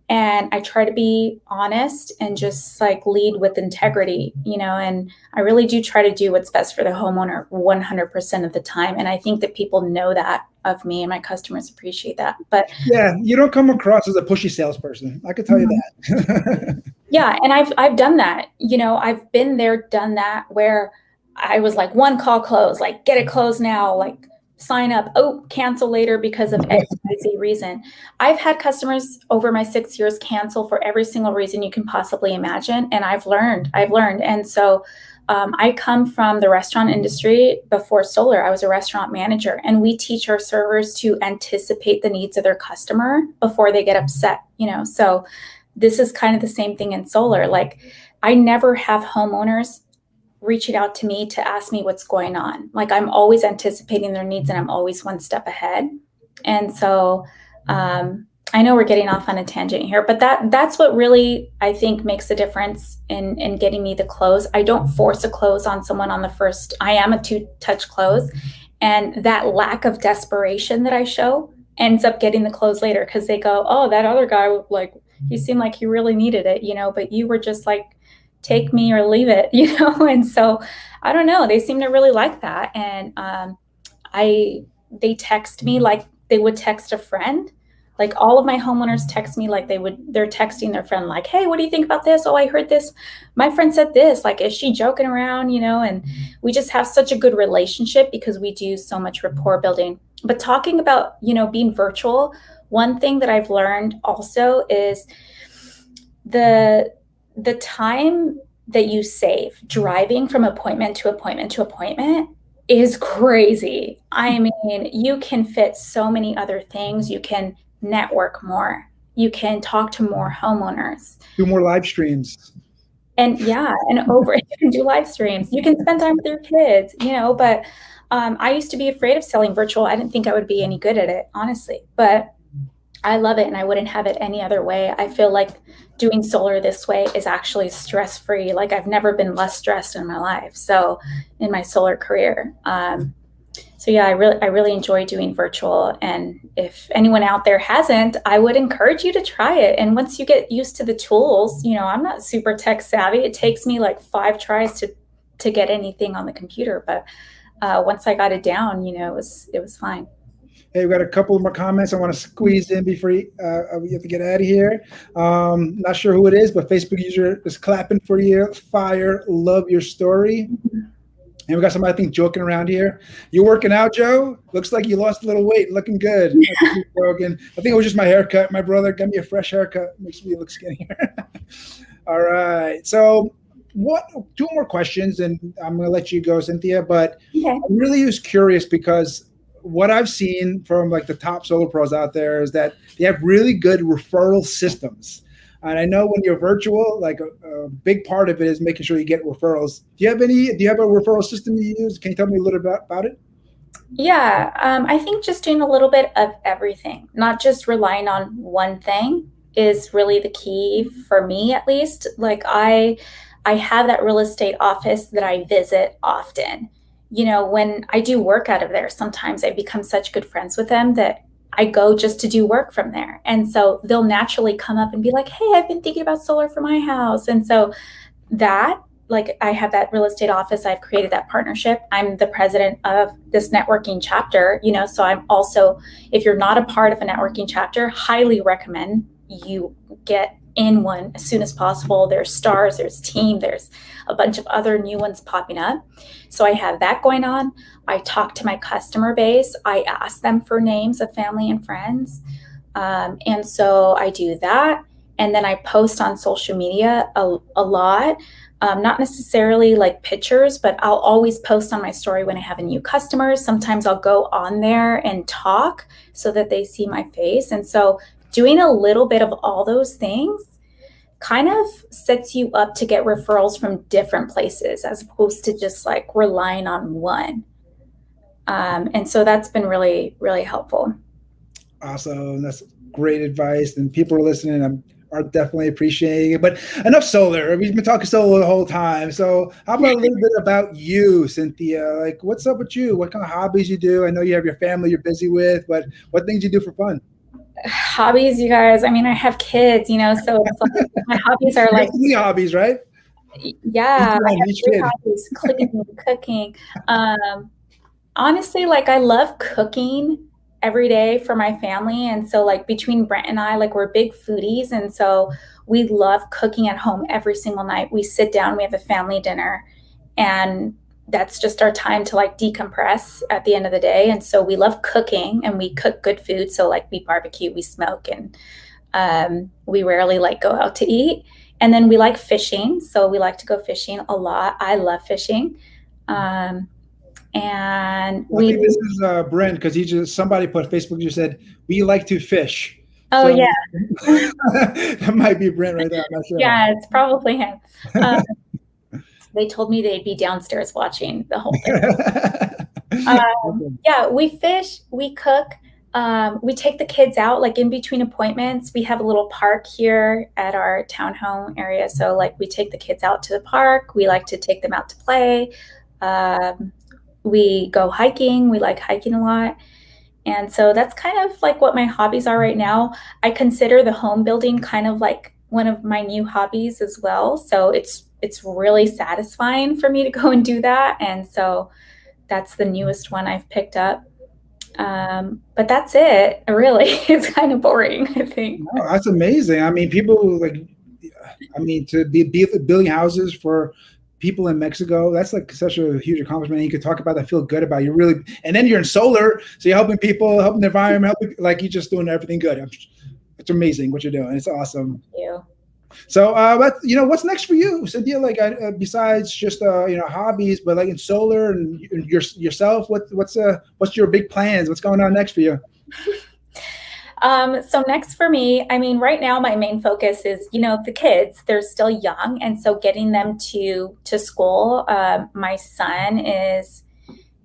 and I try to be honest and just like lead with integrity, and I really do try to do what's best for the homeowner 100% of the time. And I think that people know that of me, and my customers appreciate that. But yeah, you don't come across as a pushy salesperson. I could tell you that. Yeah. And I've done that, I've been there, done that, where I was like, one call close, like get it closed now, like sign up, oh, cancel later because of XYZ reason. I've had customers over my 6 years cancel for every single reason you can possibly imagine. And I've learned. And so I come from the restaurant industry. Before solar, I was a restaurant manager, and we teach our servers to anticipate the needs of their customer before they get upset, so this is kind of the same thing in solar. Like I never have homeowners reaching out to me to ask me what's going on. Like I'm always anticipating their needs, and I'm always one step ahead. And so I know we're getting off on a tangent here, but that's what really I think makes a difference in getting me the close. I don't force a close on someone on the first. I am a 2-touch close, and that lack of desperation that I show ends up getting the close later, because they go, oh, that other guy, like he seemed like he really needed it, but you were just like, take me or leave it, and so I don't know, they seem to really like that. And they text me like they would text a friend. Like all of my homeowners text me like they're texting their friend like, hey, what do you think about this? Oh, I heard this. My friend said this. Like, is she joking around? And we just have such a good relationship because we do so much rapport building. But talking about, being virtual, one thing that I've learned also is the time that you save driving from appointment to appointment to appointment is crazy. I mean, you can fit so many other things. You can network more. You can talk to more homeowners. Do more live streams. And you can do live streams. You can spend time with your kids, but I used to be afraid of selling virtual. I didn't think I would be any good at it, honestly, but I love it and I wouldn't have it any other way. I feel like doing solar this way is actually stress-free. Like I've never been less stressed in my life. So in my solar career. So yeah, I really enjoy doing virtual. And if anyone out there hasn't, I would encourage you to try it. And once you get used to the tools, I'm not super tech savvy. It takes me like 5 tries to get anything on the computer. But once I got it down, it was fine. Hey, we've got a couple more comments I want to squeeze in before we have to get out of here. Not sure who it is, but Facebook user is clapping for you. Fire, love your story. And we got somebody, I think, joking around here. You working out, Joe? Looks like you lost a little weight. Looking good. I think it was just my haircut. My brother got me a fresh haircut. Makes me look skinnier. All right. So 2 more questions, and I'm going to let you go, Cynthia. But okay. I'm really just curious because what I've seen from like the top solar pros out there is that they have really good referral systems. And I know when you're virtual, like a big part of it is making sure you get referrals. Do you have a referral system you use? Can you tell me a little bit about it? Yeah, I think just doing a little bit of everything, not just relying on one thing is really the key for me, at least. Like I have that real estate office that I visit often. When I do work out of there, sometimes I become such good friends with them that I go just to do work from there. And so they'll naturally come up and be like, hey, I've been thinking about solar for my house. And so I have that real estate office. I've created that partnership. I'm the president of this networking chapter, so I'm also, if you're not a part of a networking chapter, highly recommend you get in one as soon as possible. There's stars, there's team, there's a bunch of other new ones popping up. So I have that going on. I talk to my customer base. I ask them for names of family and friends. And so I do that. And then I post on social media a lot. Not necessarily like pictures, but I'll always post on my story when I have a new customer. Sometimes I'll go on there and talk so that they see my face. And so doing a little bit of all those things kind of sets you up to get referrals from different places as opposed to just like relying on one. And so that's been really, really helpful. Awesome. That's great advice. And people are listening are definitely appreciating it. But enough solar. We've been talking solar the whole time. So how about a little bit about you, Cynthia? Like, what's up with you? What kind of hobbies you do? I know you have your family you're busy with, but what things you do for fun? Hobbies, you guys. I mean, I have kids, so it's like my hobbies are like 3 hobbies, right? Yeah, I have 3 hobbies: cleaning, cooking. Honestly, like I love cooking every day for my family, and so like between Brent and I, like we're big foodies, and so we love cooking at home every single night. We sit down, we have a family dinner, and that's just our time to like decompress at the end of the day. And so we love cooking and we cook good food. So like we barbecue, we smoke, and we rarely like go out to eat. And then we like fishing. So we like to go fishing a lot. I love fishing. And I think this is Brent, because somebody put Facebook just said, we like to fish. Oh, so, yeah. That might be Brent right there. I'm not sure. Yeah, it's probably him. They told me they'd be downstairs watching the whole thing. Yeah, we fish, we cook, we take the kids out like in between appointments. We have a little park here at our townhome area. So like we take the kids out to the park. We like to take them out to play. We go hiking. We like hiking a lot. And so that's kind of like what my hobbies are right now. I consider the home building kind of like one of my new hobbies as well. So it's really satisfying for me to go and do that. And so that's the newest one I've picked up. But that's it, really. It's kind of boring, I think. No, that's amazing. I mean, people like, I mean, to be building houses for people in Mexico, that's like such a huge accomplishment. You could talk about that, feel good about it. You really, and then you're in solar, so you're helping people, helping the environment, helping, like you're just doing everything good. It's amazing what you're doing. It's awesome. Thank you. So, what's next for you, Cynthia? Like, besides just hobbies, but like in solar and yourself, what's your big plans? What's going on next for you? So next for me, I mean, right now my main focus is, the kids. They're still young, and so getting them to school. My son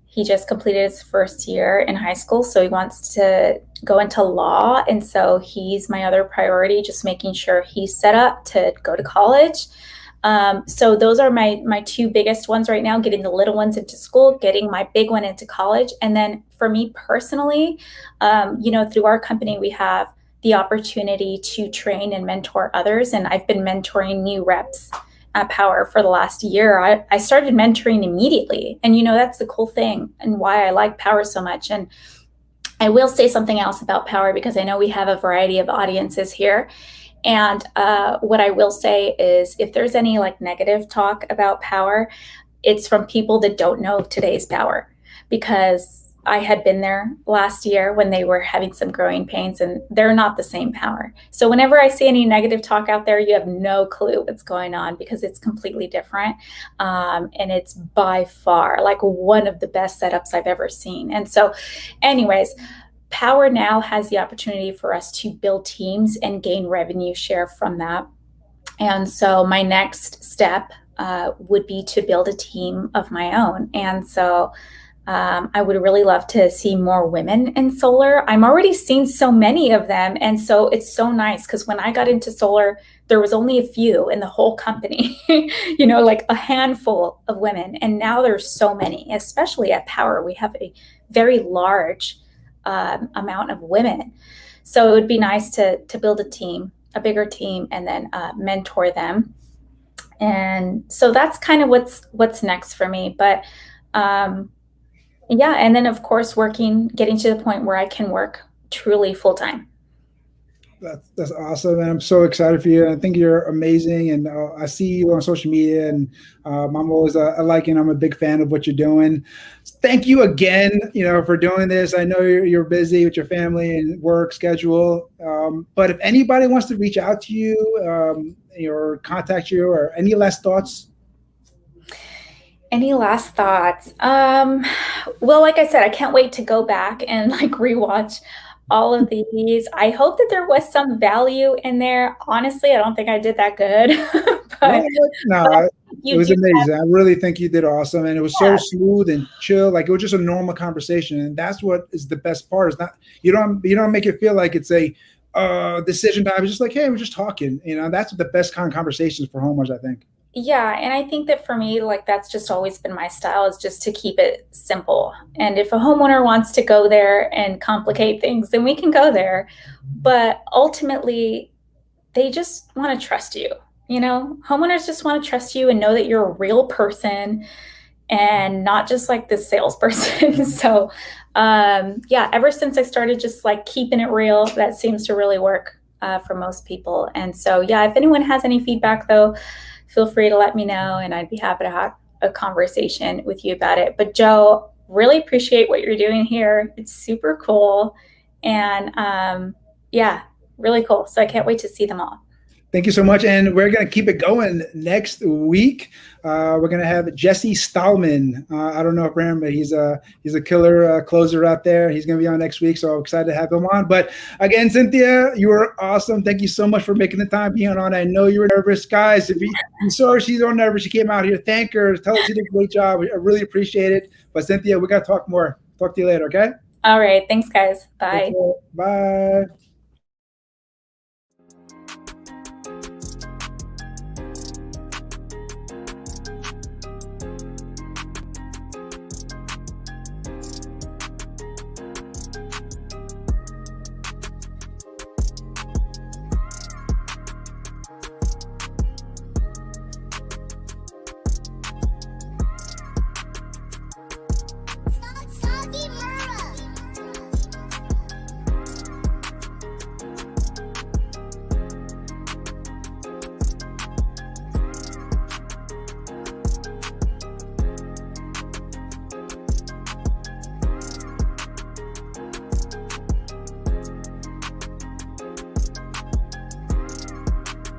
he just completed his first year in high school, so he wants to go into law, and so he's my other priority, just making sure he's set up to go to college. So those are my two biggest ones right now, getting the little ones into school, getting my big one into college. And then for me personally, through our company, we have the opportunity to train and mentor others. And I've been mentoring new reps at Powur for the last year. I started mentoring immediately. And, that's the cool thing and why I like Powur so much. And I will say something else about Powur, because I know we have a variety of audiences here. And what I will say is, if there's any like negative talk about Powur, it's from people that don't know today's Powur, because I had been there last year when they were having some growing pains, and they're not the same Powur. So whenever I see any negative talk out there, you have no clue what's going on, because it's completely different. And it's by far like one of the best setups I've ever seen. And so anyways, Powur now has the opportunity for us to build teams and gain revenue share from that. And so my next step would be to build a team of my own. And so I would really love to see more women in solar. I'm already seeing so many of them. And so it's so nice, because when I got into solar, there was only a few in the whole company, like a handful of women. And now there's so many, especially at Powur. We have a very large amount of women. So it would be nice to build a team, a bigger team, and then mentor them. And so that's kind of what's next for me. But yeah, and then of course getting to the point where I can work truly full time. That's awesome, and I'm so excited for you. I think you're amazing, and I see you on social media, and I'm always liking. I'm a big fan of what you're doing. Thank you again, for doing this. I know you're busy with your family and work schedule, but if anybody wants to reach out to you, or contact you, or any last thoughts? Any last thoughts? Well, like I said, I can't wait to go back and like rewatch all of these. I hope that there was some value in there. Honestly, I don't think I did that good. but it was amazing. I really think you did awesome, and it was so smooth and chill. Like, it was just a normal conversation, and that's what is the best part. Is not you don't make it feel like it's a decision time. It's just like, hey, we're just talking. That's the best kind of conversations for homeowners, I think. Yeah, and I think that for me, like, that's just always been my style, is just to keep it simple. And if a homeowner wants to go there and complicate things, then we can go there. But ultimately, they just want to trust you. Homeowners just want to trust you and know that you're a real person and not just like this salesperson. So yeah, ever since I started just like keeping it real, that seems to really work for most people. And so yeah, if anyone has any feedback though, feel free to let me know, and I'd be happy to have a conversation with you about it. But Joe, really appreciate what you're doing here. It's super cool. And yeah, really cool. So I can't wait to see them all. Thank you so much. And we're going to keep it going next week. We're going to have Jesse Stallman. I don't know if Ram, but he's a killer closer out there. He's going to be on next week, so I'm excited to have him on. But again, Cynthia, you were awesome. Thank you so much for making the time being on. I know you were nervous. Guys, if you saw her, she's so nervous. She came out here. Thank her. Tell her she did a great job. I really appreciate it. But Cynthia, we got to talk more. Talk to you later, okay? All right. Thanks, guys. Bye. Bye.